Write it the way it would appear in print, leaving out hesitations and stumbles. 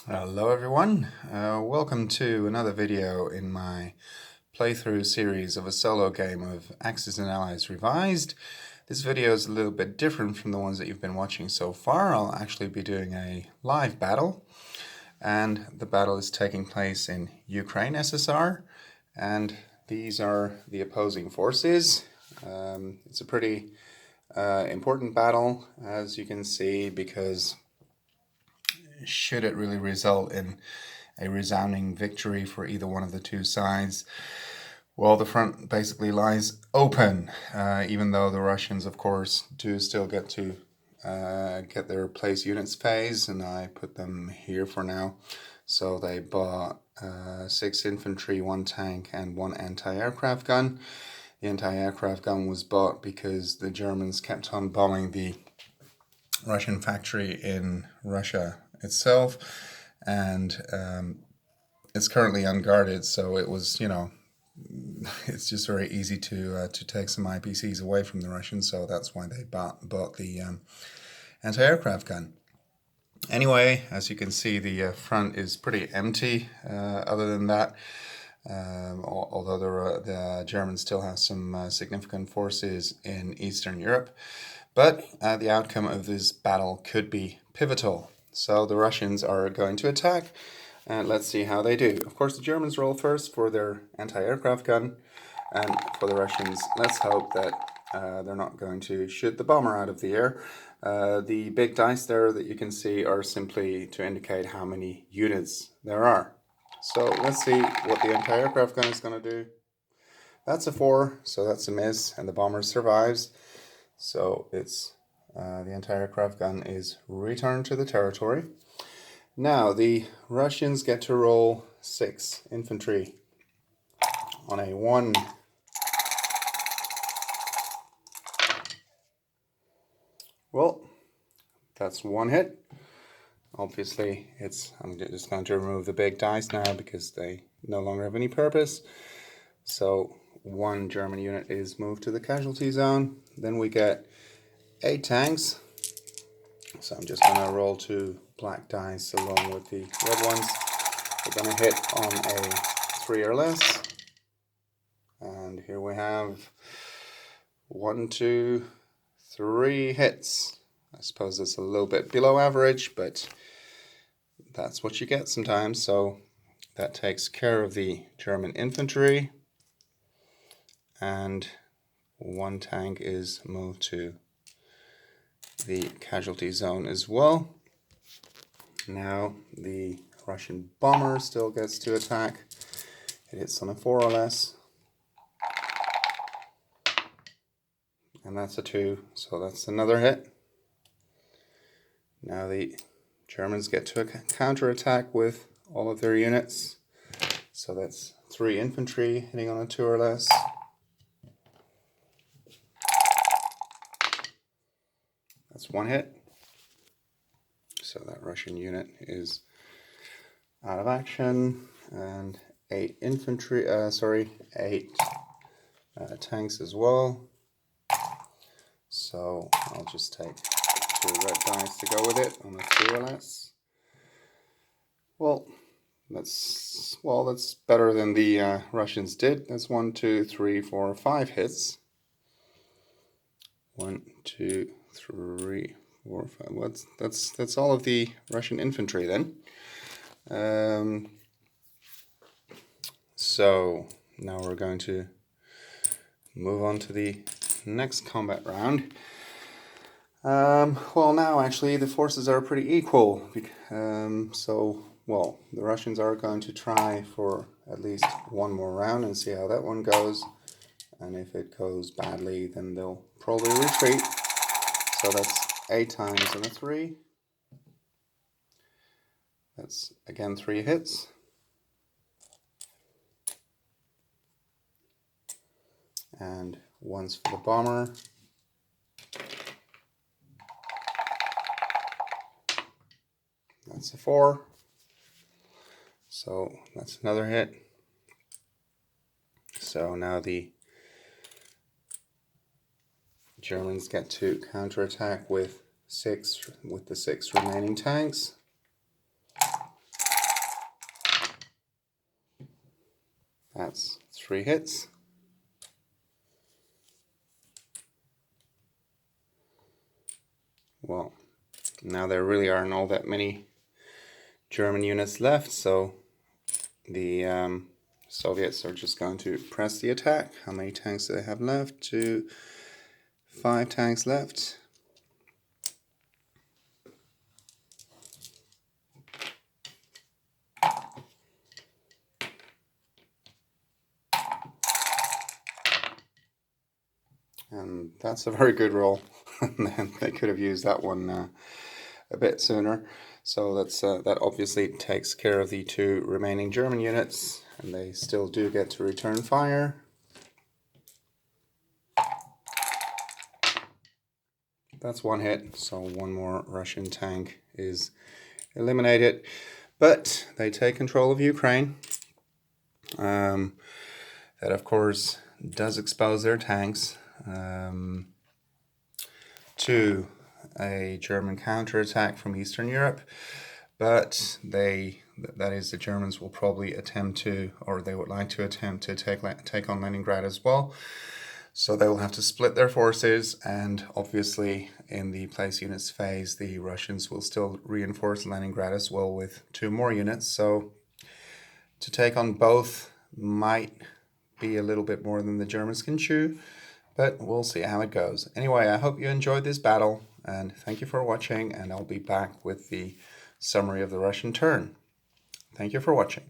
Hello everyone, welcome to another video in my playthrough series of a solo game of Axis and Allies Revised. This video is a little bit different from the ones that you've been watching so far. I'll actually be doing a live battle, and the battle is taking place in Ukraine SSR, and these are the opposing forces. It's a pretty important battle, as you can see, because should it really result in a resounding victory for either one of the two sides, well, the front basically lies open, even though the Russians, of course, do still get to get their place units phase, and I put them here for now. So they bought 6 infantry, 1 tank, and 1 anti-aircraft gun. The anti-aircraft gun was bought because the Germans kept on bombing the Russian factory in Russia itself, and it's currently unguarded, so it was, it's just very easy to take some IPCs away from the Russians, so that's why they bought the anti-aircraft gun. Anyway, as you can see, the front is pretty empty. Other than that, although the Germans still have some significant forces in Eastern Europe, but the outcome of this battle could be pivotal. So the Russians are going to attack, and let's see how they do. Of course, the Germans roll first for their anti-aircraft gun, and for the Russians, let's hope that they're not going to shoot the bomber out of the air. The big dice there that you can see are simply to indicate how many units there are. So let's see what the anti-aircraft gun is going to do. That's a 4, so that's a miss, and the bomber survives. So it's the anti-aircraft gun is returned to the territory. Now the Russians get to roll 6 infantry on a 1. Well, that's 1 hit. Obviously, I'm just going to remove the big dice now because they no longer have any purpose. So 1 German unit is moved to the casualty zone. Then we get 8 tanks. So I'm just going to roll 2 black dice along with the red ones. We're going to hit on a 3 or less. And here we have 1, 2, 3 hits. I suppose it's a little bit below average, but that's what you get sometimes. So that takes care of the German infantry. And 1 tank is moved to the casualty zone as well. Now the Russian bomber still gets to attack. It hits on a 4 or less. And that's a 2, so that's another hit. Now the Germans get to counterattack with all of their units. So that's 3 infantry hitting on a 2 or less. That's 1 hit. So that Russian unit is out of action. And 8 infantry, 8 tanks as well. So I'll just take 2 red dice to go with it on a 3 or less. Well, that's better than the Russians did. That's 1, 2, 3, 4, 5 hits. 1, 2, 3, 4, 5. Well, that's all of the Russian infantry then. So now we're going to move on to the next combat round. Well, now actually the forces are pretty equal. The Russians are going to try for at least 1 more round and see how that one goes. And if it goes badly, then they'll probably retreat. So that's 8 times and a 3. That's again 3 hits. And once for the bomber. That's a 4. So that's another hit. So now the Germans get to counterattack with the 6 remaining tanks. That's 3 hits. Well, now there really aren't all that many German units left, so the Soviets are just going to press the attack. How many tanks do they have left? 5 tanks left. And that's a very good roll. They could have used that one a bit sooner. So that obviously takes care of the 2 remaining German units, and they still do get to return fire. That's 1 hit, so 1 more Russian tank is eliminated. But they take control of Ukraine. That of course does expose their tanks to a German counterattack from Eastern Europe, but that is, the Germans will probably attempt to, or they would like to attempt to take on Leningrad as well. So they will have to split their forces, and obviously in the place units phase, the Russians will still reinforce Leningrad as well with 2 more units. So to take on both might be a little bit more than the Germans can chew, but we'll see how it goes. Anyway, I hope you enjoyed this battle, and thank you for watching, and I'll be back with the summary of the Russian turn. Thank you for watching.